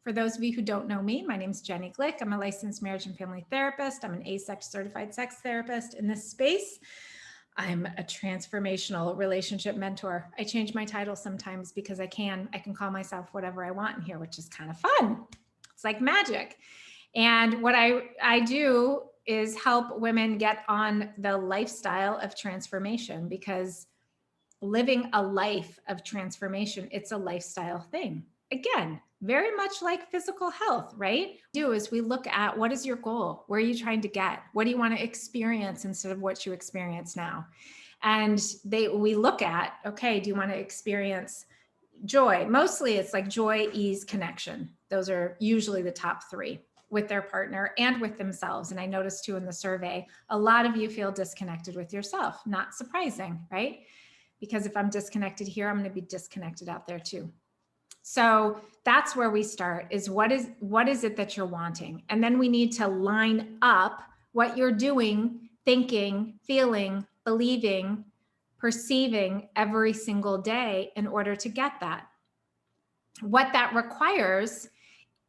For those of you who don't know me, my name is Jenny Glick. I'm a licensed marriage and family therapist. I'm an ASEX certified sex therapist in this space. I'm a transformational relationship mentor. I change my title sometimes because I can call myself whatever I want in here, which is kind of fun. It's like magic. And what I do is help women get on the lifestyle of transformation, because living a life of transformation, it's a lifestyle thing. Again, very much like physical health, right? We look at, what is your goal? Where are you trying to get? What do you want to experience instead of what you experience now? And we look at, okay, do you want to experience joy? Mostly it's like joy, ease, connection. Those are usually the top three, with their partner and with themselves. And I noticed too in the survey, a lot of you feel disconnected with yourself. Not surprising, right? Because if I'm disconnected here, I'm going to be disconnected out there too. So that's where we start, is what is it that you're wanting? And then we need to line up what you're doing, thinking, feeling, believing, perceiving every single day in order to get that. What that requires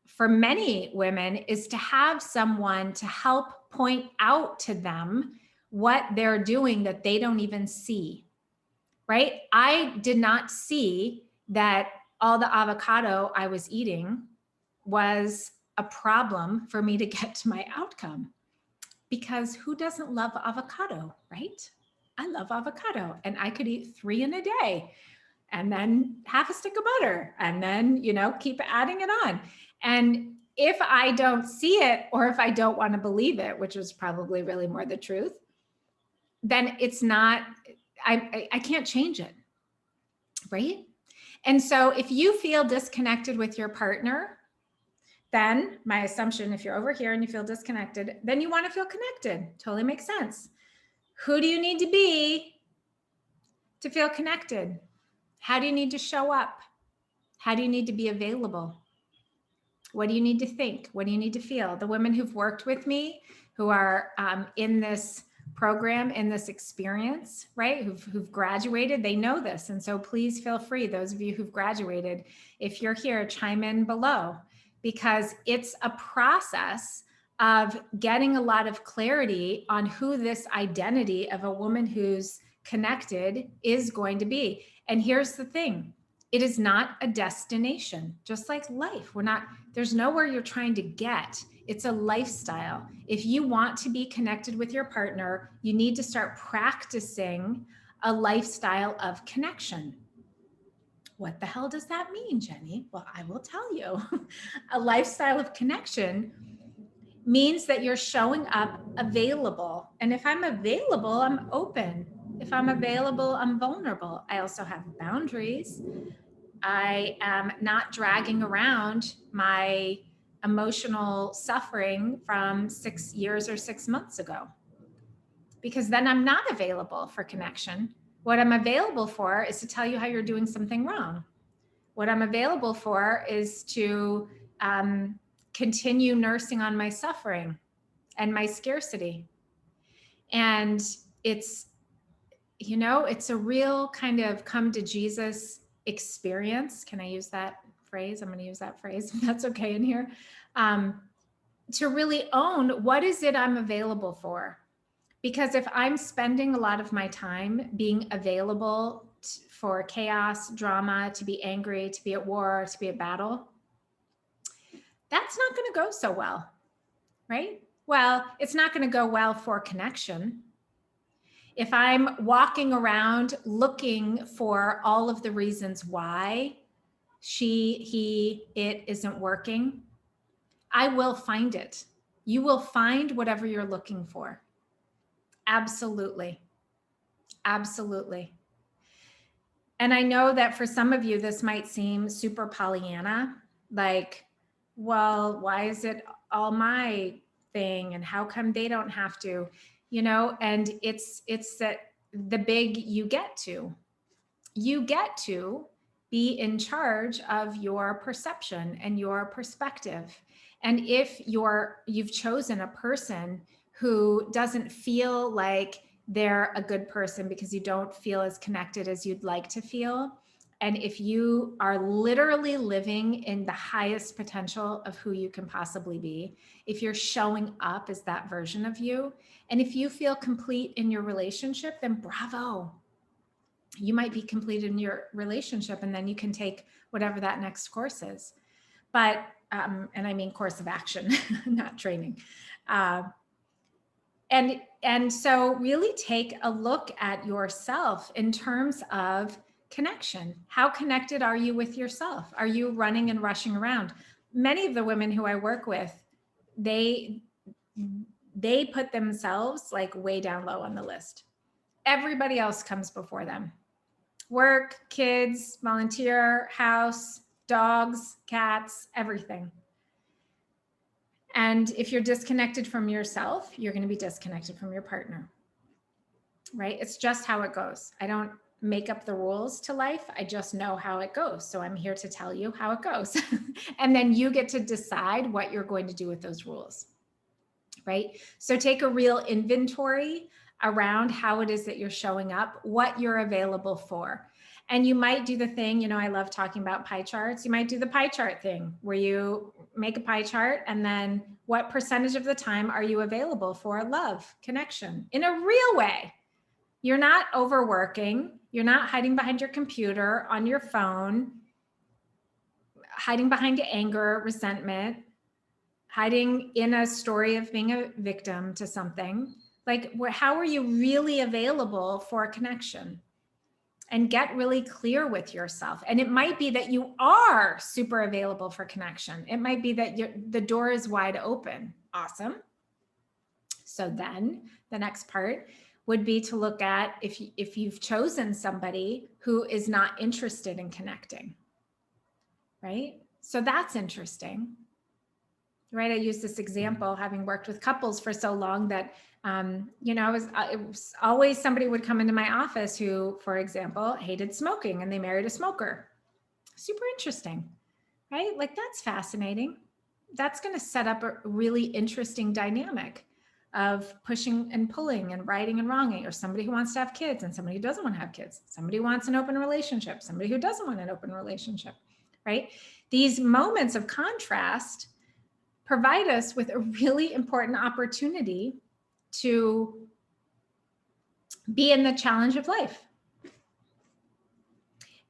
for many women is to have someone to help point out to them what they're doing that they don't even see, right? I did not see that all the avocado I was eating was a problem for me to get to my outcome, because who doesn't love avocado, right? I love avocado, and I could eat 3 in a day, and then half a stick of butter, and then, keep adding it on. And if I don't see it, or if I don't want to believe it, which is probably really more the truth, then it's not, I can't change it, right? And so if you feel disconnected with your partner, then my assumption, if you're over here and you feel disconnected, then you want to feel connected. Totally makes sense. Who do you need to be to feel connected? How do you need to show up? How do you need to be available? What do you need to think? What do you need to feel? The women who've worked with me, who are in this program, in this experience, right, who've graduated, they know this. And so please feel free, those of you who've graduated, if you're here, chime in below, because it's a process of getting a lot of clarity on who this identity of a woman who's connected is going to be. And here's the thing. It is not a destination, just like life. There's nowhere you're trying to get. It's a lifestyle. If you want to be connected with your partner, you need to start practicing a lifestyle of connection. What the hell does that mean, Jenny? Well, I will tell you. A lifestyle of connection means that you're showing up available. And if I'm available, I'm open. If I'm available, I'm vulnerable. I also have boundaries. I am not dragging around my emotional suffering from 6 years or 6 months ago, because then I'm not available for connection. What I'm available for is to tell you how you're doing something wrong. What I'm available for is to continue nursing on my suffering and my scarcity. And it's a real kind of come to Jesus experience. Can I use that phrase? I'm going to use that phrase, if that's okay in here. To really own, what is it I'm available for? Because if I'm spending a lot of my time being available for chaos, drama, to be angry, to be at war, to be at battle, that's not going to go so well, right? Well, it's not going to go well for connection. If I'm walking around looking for all of the reasons why it isn't working, I will find it. You will find whatever you're looking for. Absolutely. Absolutely. And I know that for some of you, this might seem super Pollyanna, like, well, why is it all my thing? And how come they don't have to? And it's that the big you get to be in charge of your perception and your perspective. And if you've chosen a person who doesn't feel like they're a good person because you don't feel as connected as you'd like to feel, And if you are literally living in the highest potential of who you can possibly be, if you're showing up as that version of you, and if you feel complete in your relationship, then bravo. You might be complete in your relationship, and then you can take whatever that next course is. But, and I mean course of action, not training. And so really take a look at yourself in terms of connection. How connected are you with yourself? Are you running and rushing around? Many of the women who I work with, they put themselves like way down low on the list. Everybody else comes before them. Work, kids, volunteer, house, dogs, cats, everything. And if you're disconnected from yourself, you're going to be disconnected from your partner, right? It's just how it goes. I don't make up the rules to life. I just know how it goes. So I'm here to tell you how it goes. And then you get to decide what you're going to do with those rules, right? So take a real inventory around how it is that you're showing up, what you're available for. And you might do the thing, you know, I love talking about pie charts. You might do the pie chart thing where you make a pie chart and then what percentage of the time are you available for love, connection in a real way? You're not overworking. You're not hiding behind your computer, on your phone, hiding behind anger, resentment, hiding in a story of being a victim to something. Like, how are you really available for a connection? And get really clear with yourself. And it might be that you are super available for connection. It might be that the door is wide open. Awesome. So then the next part would be to look at if you've chosen somebody who is not interested in connecting, right? So that's interesting, right? I use this example, having worked with couples for so long that you know, it was always somebody would come into my office who, for example, hated smoking and they married a smoker. Super interesting, right? Like that's fascinating. That's going to set up a really interesting dynamic of pushing and pulling and righting and wronging, or somebody who wants to have kids and somebody who doesn't want to have kids, somebody who wants an open relationship, somebody who doesn't want an open relationship, right? These moments of contrast provide us with a really important opportunity to be in the challenge of life.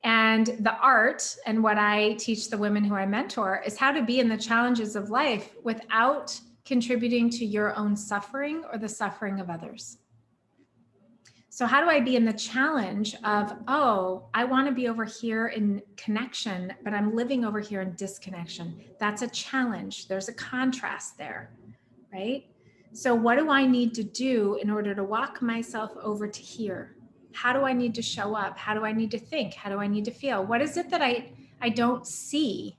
And the art, and what I teach the women who I mentor, is how to be in the challenges of life without contributing to your own suffering or the suffering of others. So how do I be in the challenge of, oh, I want to be over here in connection, but I'm living over here in disconnection? That's a challenge. There's a contrast there, right? So what do I need to do in order to walk myself over to here? How do I need to show up? How do I need to think? How do I need to feel? What is it that I don't see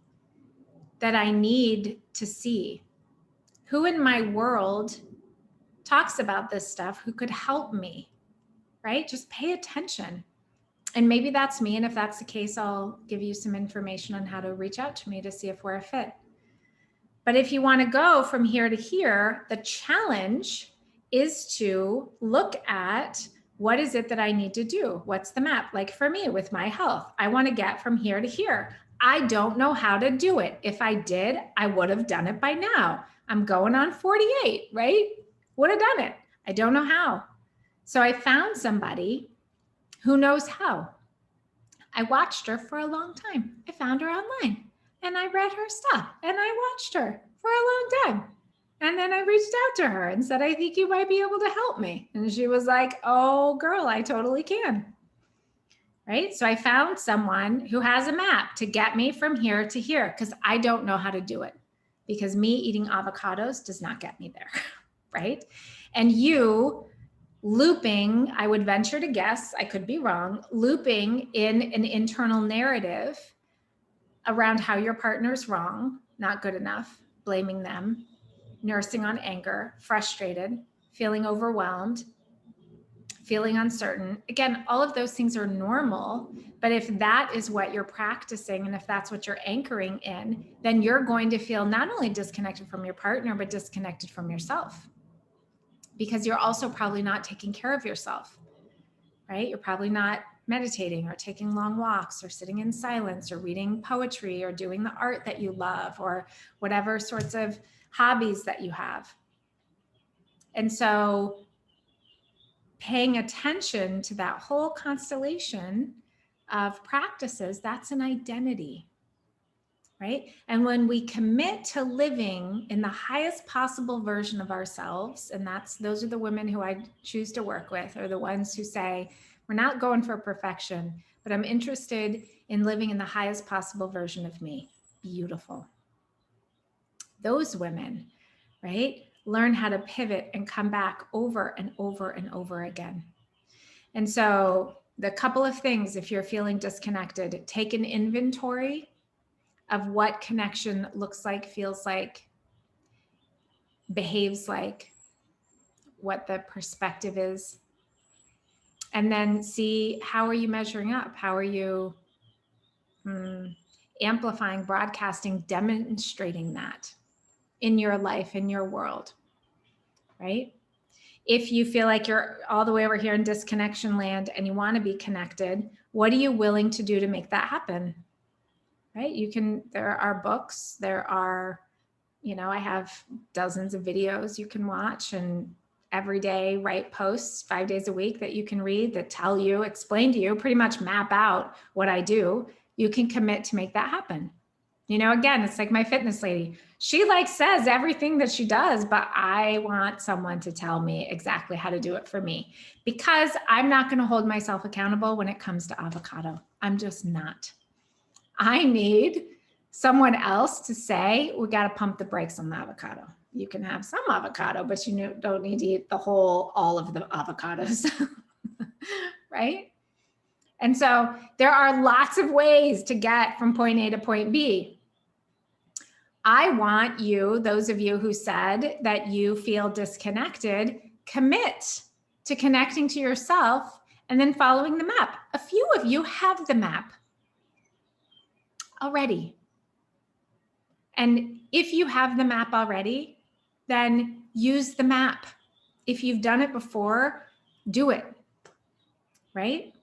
that I need to see? Who in my world talks about this stuff who could help me, right? Just pay attention. And maybe that's me. And if that's the case, I'll give you some information on how to reach out to me to see if we're a fit. But if you want to go from here to here, the challenge is to look at what is it that I need to do? What's the map? Like for me with my health, I want to get from here to here. I don't know how to do it. If I did, I would have done it by now. I'm going on 48, right? Would have done it. I don't know how. So I found somebody who knows how. I watched her for a long time. I found her online. And I read her stuff and I watched her for a long time. And then I reached out to her and said, I think you might be able to help me. And she was like, oh, girl, I totally can. Right? So I found someone who has a map to get me from here to here because I don't know how to do it, because me eating avocados does not get me there. Right? And you looping, I would venture to guess, I could be wrong, looping in an internal narrative around how your partner's wrong, not good enough, blaming them, nursing on anger, frustrated, feeling overwhelmed, feeling uncertain. Again, all of those things are normal, but if that is what you're practicing and if that's what you're anchoring in, then you're going to feel not only disconnected from your partner, but disconnected from yourself, because you're also probably not taking care of yourself, right? You're probably not meditating or taking long walks or sitting in silence or reading poetry or doing the art that you love or whatever sorts of hobbies that you have. And so paying attention to that whole constellation of practices, that's an identity, right? And when we commit to living in the highest possible version of ourselves, and those are the women who I choose to work with, are the ones who say, we're not going for perfection, but I'm interested in living in the highest possible version of me. Beautiful. Those women, right, learn how to pivot and come back over and over and over again. And so the couple of things, if you're feeling disconnected, take an inventory of what connection looks like, feels like, behaves like, what the perspective is. And then see, how are you measuring up? How are you amplifying, broadcasting, demonstrating that in your life, in your world, right? If you feel like you're all the way over here in disconnection land and you want to be connected, what are you willing to do to make that happen? Right? There are books, there are, I have dozens of videos you can watch, and every day write posts 5 days a week that you can read that tell you, explain to you, pretty much map out what I do. You can commit to make that happen. Again, it's like my fitness lady. She says everything that she does, but I want someone to tell me exactly how to do it for me, because I'm not going to hold myself accountable when it comes to avocado. I'm just not. I need someone else to say, we got to pump the brakes on the avocado. You can have some avocado, but you don't need to eat all of the avocados, right? And so there are lots of ways to get from point A to point B. I want you, those of you who said that you feel disconnected, commit to connecting to yourself and then following the map. A few of you have the map already. And if you have the map already, then use the map. If you've done it before, do it, right?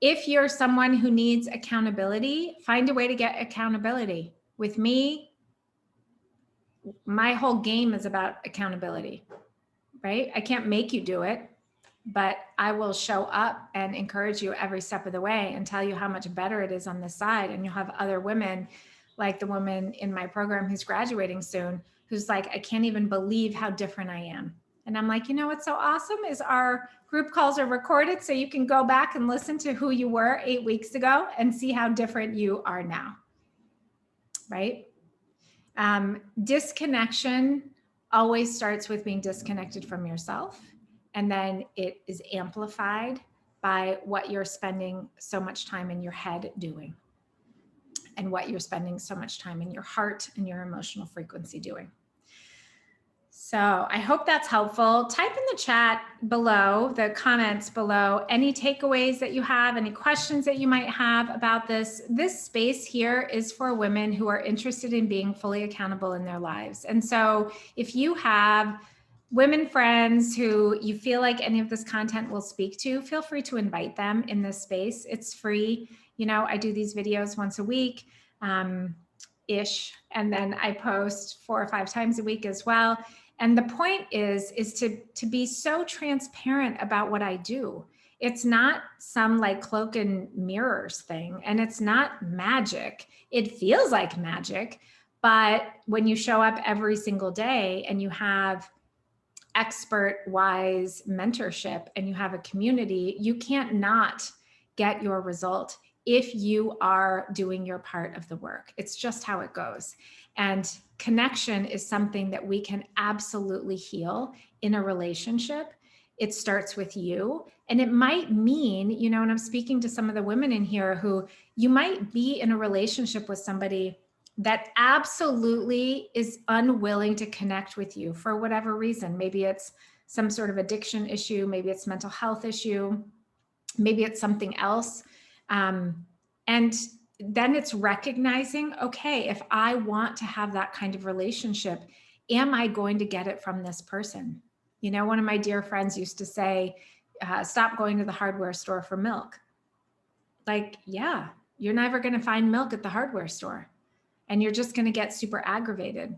If you're someone who needs accountability, find a way to get accountability. With me, my whole game is about accountability, right? I can't make you do it, but I will show up and encourage you every step of the way and tell you how much better it is on this side. And you'll have other women, like the woman in my program who's graduating soon, who's like, I can't even believe how different I am. And I'm like, what's so awesome is our group calls are recorded, so you can go back and listen to who you were 8 weeks ago and see how different you are now, right? Disconnection always starts with being disconnected from yourself, and then it is amplified by what you're spending so much time in your head doing, and what you're spending so much time in your heart and your emotional frequency doing. So I hope that's helpful. Type in the chat below, the comments below, any takeaways that you have, any questions that you might have about this. This space here is for women who are interested in being fully accountable in their lives. And so if you have women friends who you feel like any of this content will speak to, feel free to invite them in this space. It's free. I do these videos once a week, ish, and then I post 4 or 5 times a week as well. And the point is to be so transparent about what I do. It's not some cloak and mirrors thing, and it's not magic. It feels like magic, but when you show up every single day and you have expert wise mentorship and you have a community, you can't not get your result if you are doing your part of the work. It's just how it goes. And connection is something that we can absolutely heal in a relationship. It starts with you. And it might mean, and I'm speaking to some of the women in here who you might be in a relationship with somebody that absolutely is unwilling to connect with you for whatever reason. Maybe it's some sort of addiction issue. Maybe it's mental health issue. Maybe it's something else. And then it's recognizing, okay, if I want to have that kind of relationship, am I going to get it from this person? One of my dear friends used to say, stop going to the hardware store for milk. Like, yeah, you're never going to find milk at the hardware store, and you're just going to get super aggravated.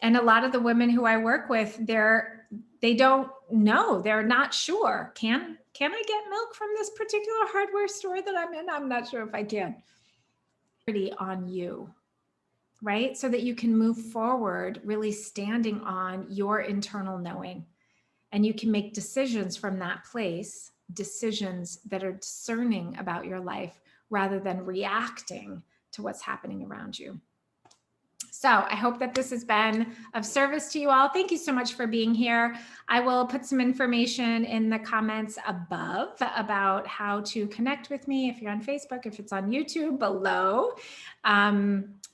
And a lot of the women who I work with, they don't know. They're not sure. Can I get milk from this particular hardware store that I'm in? I'm not sure if I can. On you, right? So that you can move forward, really standing on your internal knowing. And you can make decisions from that place, decisions that are discerning about your life rather than reacting to what's happening around you. So I hope that this has been of service to you all. Thank you so much for being here. I will put some information in the comments above about how to connect with me if you're on Facebook, if it's on YouTube below.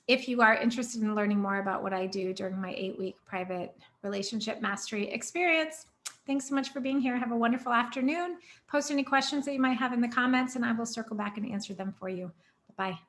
If you are interested in learning more about what I do during my 8-week private relationship mastery experience, thanks so much for being here. Have a wonderful afternoon. Post any questions that you might have in the comments and I will circle back and answer them for you. Bye.